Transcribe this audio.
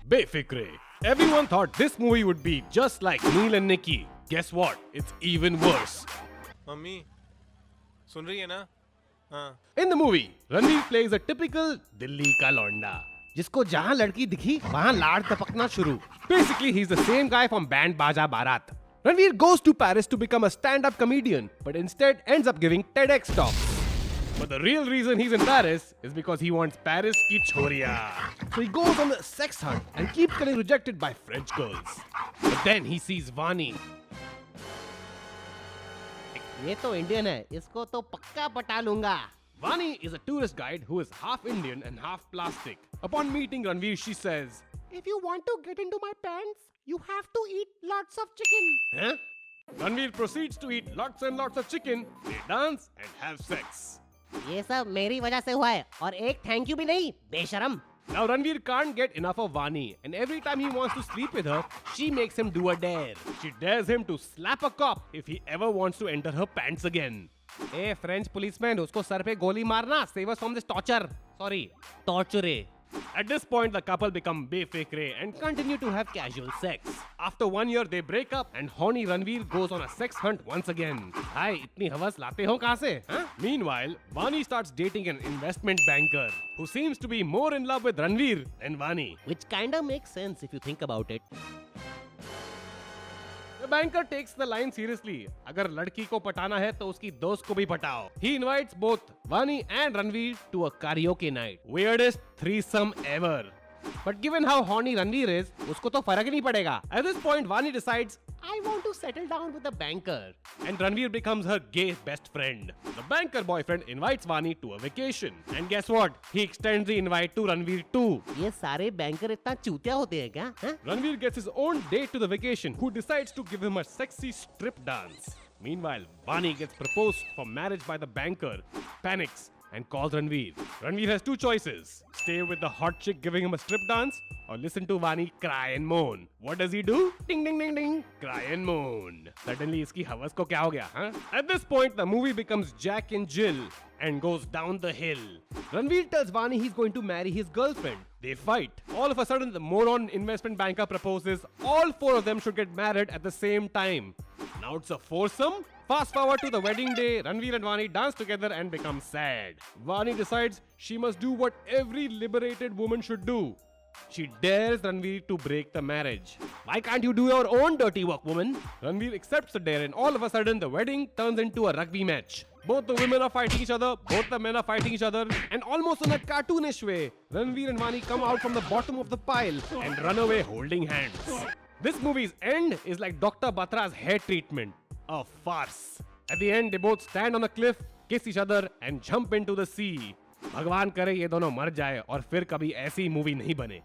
Befikre. Everyone thought this movie would be just like Neil and Nikki. Guess what? It's even worse. Mummy सुन रही है ना? हाँ. In the movie, Ranveer plays a typical Delhi ka londa. जिसको जहाँ लड़की दिखी वहाँ लाड़ टपकना शुरू. Basically, he's the same guy from Band Baja Barat. Ranveer goes to Paris to become a stand-up comedian, but instead ends up giving TEDx talks. But the real reason he's in Paris is because he wants Paris ki choriya. So he goes on a sex hunt and keeps getting rejected by French girls. But then he sees Vani. ये तो Indian है, इसको तो पक्का पटा लूंगा. Vani is a tourist guide who is half Indian and half plastic. Upon meeting Ranveer, she says, If you want to get into my pants, you have to eat lots of chicken. huh? Ranveer proceeds to eat lots and lots of chicken, they dance and have sex. ये सब मेरी वजह से हुआ है और एक thank you भी नहीं, बेशरम. Now Ranveer can't get enough of Vani, and every time he wants to sleep with her, she makes him do a dare. She dares him to slap a cop if he ever wants to enter her pants again. A French policeman, उसको sir पे गोली मारना. Save us from this torture. Sorry, torture. At this point, the couple become Befikre and continue to have casual sex. After 1 year, they break up, and horny Ranveer goes on a sex hunt once again. हाय, इतनी हवस लाते हो कहाँ से? Huh? Meanwhile, Vani starts dating an investment banker who seems to be more in love with Ranveer than Vani. Which kinda makes sense if you think about it. The banker takes the line seriously. अगर लड़की को पटाना है तो उसकी दोस्त को भी पटाओ. He invites both Vani and Ranveer to a karaoke night. Weirdest threesome ever. But given how horny Ranveer is, उसको तो फर्क नहीं पड़ेगा. At this point, Vani decides, I want to settle down with a banker. and Ranveer becomes her gay best friend. The banker boyfriend invites Vani to a vacation. And guess what? He extends the invite to Ranveer too. ये सारे banker इतना चूतिया होते हैं क्या? हाँ? Ranveer gets his own date to the vacation, who decides to give him a sexy strip dance. Meanwhile, Vani gets proposed for marriage by the banker, panics, and calls Ranveer. Ranveer has two choices: stay with the hot chick giving him a strip dance, or listen to Vani cry and moan. What does he do? Ding ding ding ding, cry and moan. Suddenly इसकी हवस को क्या हो गया, huh? At this point, the movie becomes Jack and Jill and goes down the hill. Ranveer tells Vani he's going to marry his girlfriend. They fight. All of a sudden, the moron investment banker proposes all four of them should get married at the same time. Now it's a foursome. Fast forward to the wedding day, Ranveer and Vani dance together and become sad. Vani decides she must do what every liberated woman should do. She dares Ranveer to break the marriage. Why can't you do your own dirty work, woman? Ranveer accepts the dare, and all of a sudden the wedding turns into a rugby match. Both the women are fighting each other, both the men are fighting each other, and almost in a cartoonish way, Ranveer and Vani come out from the bottom of the pile and run away holding hands. This movie's end is like Dr. Batra's hair treatment. A farce. At the end, they both stand on a cliff, kiss each other, and jump into the sea. भगवान करे ये दोनों मर जाए और फिर कभी ऐसी मूवी नहीं बने.